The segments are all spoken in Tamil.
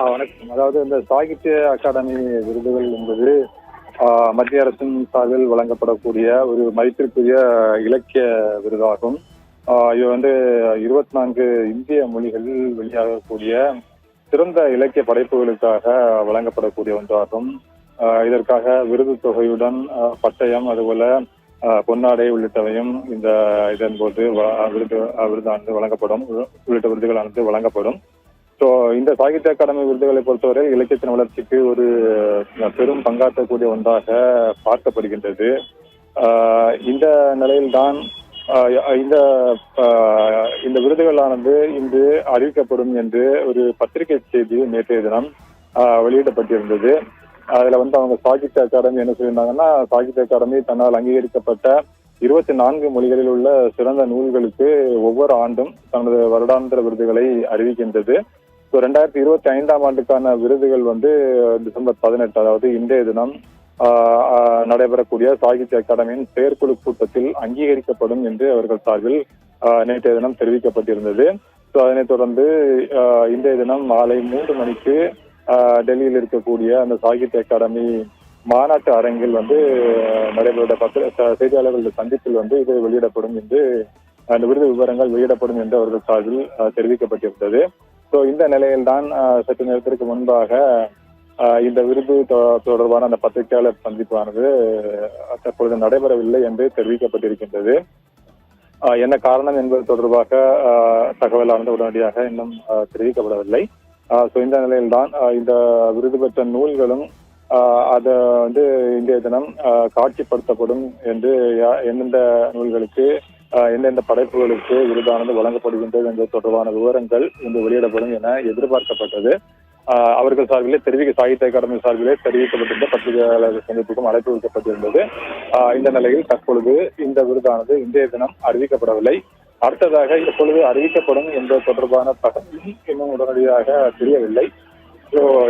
வணக்கம். அதாவது இந்த சாகித்ய அகாடமி விருதுகள் என்பது மத்திய அரசின் சார்பில் வழங்கப்படக்கூடிய ஒரு மதிப்பிற்குரிய இலக்கிய விருதாகும். இது 24 இந்திய மொழிகளில் வெளியாகக்கூடிய சிறந்த இலக்கிய படைப்புகளுக்காக வழங்கப்படக்கூடிய ஒன்றாகும். இதற்காக விருது தொகையுடன் பட்டயம், அதுபோல பொன்னாடை உள்ளிட்டவையும் இதன் போது விருதானது வழங்கப்படும், உள்ளிட்ட விருதுகளானது வழங்கப்படும். இந்த சாகித்ய அகாடமி விருதுகளை பொறுத்தவரை இலக்கியத்தின் வளர்ச்சிக்கு ஒரு பெரும் பங்காற்றக்கூடிய ஒன்றாக பார்க்கப்படுகின்றது. இந்த நிலையில்தான் இந்த விருதுகளானது இன்று அறிவிக்கப்படும் என்று ஒரு பத்திரிகை செய்தி நேற்றைய தினம் வெளியிடப்பட்டிருந்தது. அதுல அவங்க சாகித்ய அகாடமி என்ன சொல்லியிருந்தாங்கன்னா, சாகித்ய அகாடமி தன்னால் அங்கீகரிக்கப்பட்ட 24 மொழிகளில் உள்ள சிறந்த நூல்களுக்கு ஒவ்வொரு ஆண்டும் தனது வருடாந்திர விருதுகளை அறிவிக்கின்றது. 2025ஆம் ஆண்டுக்கான விருதுகள் டிசம்பர் 18, அதாவது இன்றைய தினம் நடைபெறக்கூடிய சாகித்ய அகாடமியின் செயற்குழு கூட்டத்தில் அங்கீகரிக்கப்படும் என்று அவர்கள் சார்பில் நேற்றைய தினம் தெரிவிக்கப்பட்டிருந்தது. அதனைத் தொடர்ந்து இன்றைய தினம் மாலை 3 மணிக்கு டெல்லியில் இருக்கக்கூடிய அந்த சாகித்ய அகாடமி மாநாட்டு அரங்கில் நடைபெற்ற செய்தியாளர்கள் சந்திப்பில் இது வெளியிடப்படும் என்று, அந்த விருது விவரங்கள் வெளியிடப்படும் என்று அவர்கள் சார்பில் தெரிவிக்கப்பட்டிருந்தது. இந்த நிலையில்தான் சற்று நேரத்திற்கு முன்பாக இந்த விருது தொடர்பான அந்த பத்திரிகையாளர் சந்திப்பானது தற்பொழுது நடைபெறவில்லை என்று தெரிவிக்கப்பட்டிருக்கின்றது. என்ன காரணம் என்பது தொடர்பாக தகவலானது உடனடியாக இன்னும் தெரிவிக்கப்படவில்லை. இந்த நிலையில்தான் இந்த விருது பெற்ற நூல்களும் அதை இன்றைய தினம் காட்சிப்படுத்தப்படும் என்று, எந்தெந்த நூல்களுக்கு எந்தெந்த படைப்புகளுக்கு விருதானது வழங்கப்படுகின்றது என்ற தொடர்பான விவரங்கள் இன்று வெளியிடப்படும் என எதிர்பார்க்கப்பட்டது. அவர்கள் சார்பிலே சாகித்ய அகாடமி சார்பிலே தெரிவிக்கப்பட்டிருந்த பத்திரிகையாளர் சந்திப்புக்கும் அழைப்பு விடுக்கப்பட்டிருந்தது. இந்த நிலையில் தற்பொழுது இந்த விருதானது இன்றைய தினம் அறிவிக்கப்படவில்லை. அடுத்ததாக இப்பொழுது அறிவிக்கப்படும் என்பது தொடர்பான தகவலும் இன்னும் உடனடியாக தெரியவில்லை.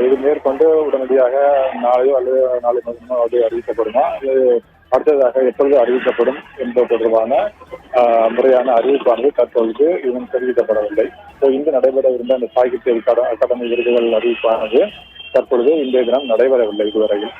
இது மேற்கொண்டு உடனடியாக நாளையோ அல்லது நாளை மறுநாள் அறிவிக்கப்படுமா, அல்லது அடுத்ததாக எப்பொழுது அறிவிக்கப்படும் என்பது தொடர்பான முறையான அறிவிப்பானது தற்பொழுது இன்னும் தெரிவிக்கப்படவில்லை. இன்று நடைபெறவிருந்த அந்த சாகித்ய அகாடமி விருதுகள் அறிவிப்பானது தற்பொழுது இன்றைய தினம் நடைபெறவில்லை இதுவரையில்.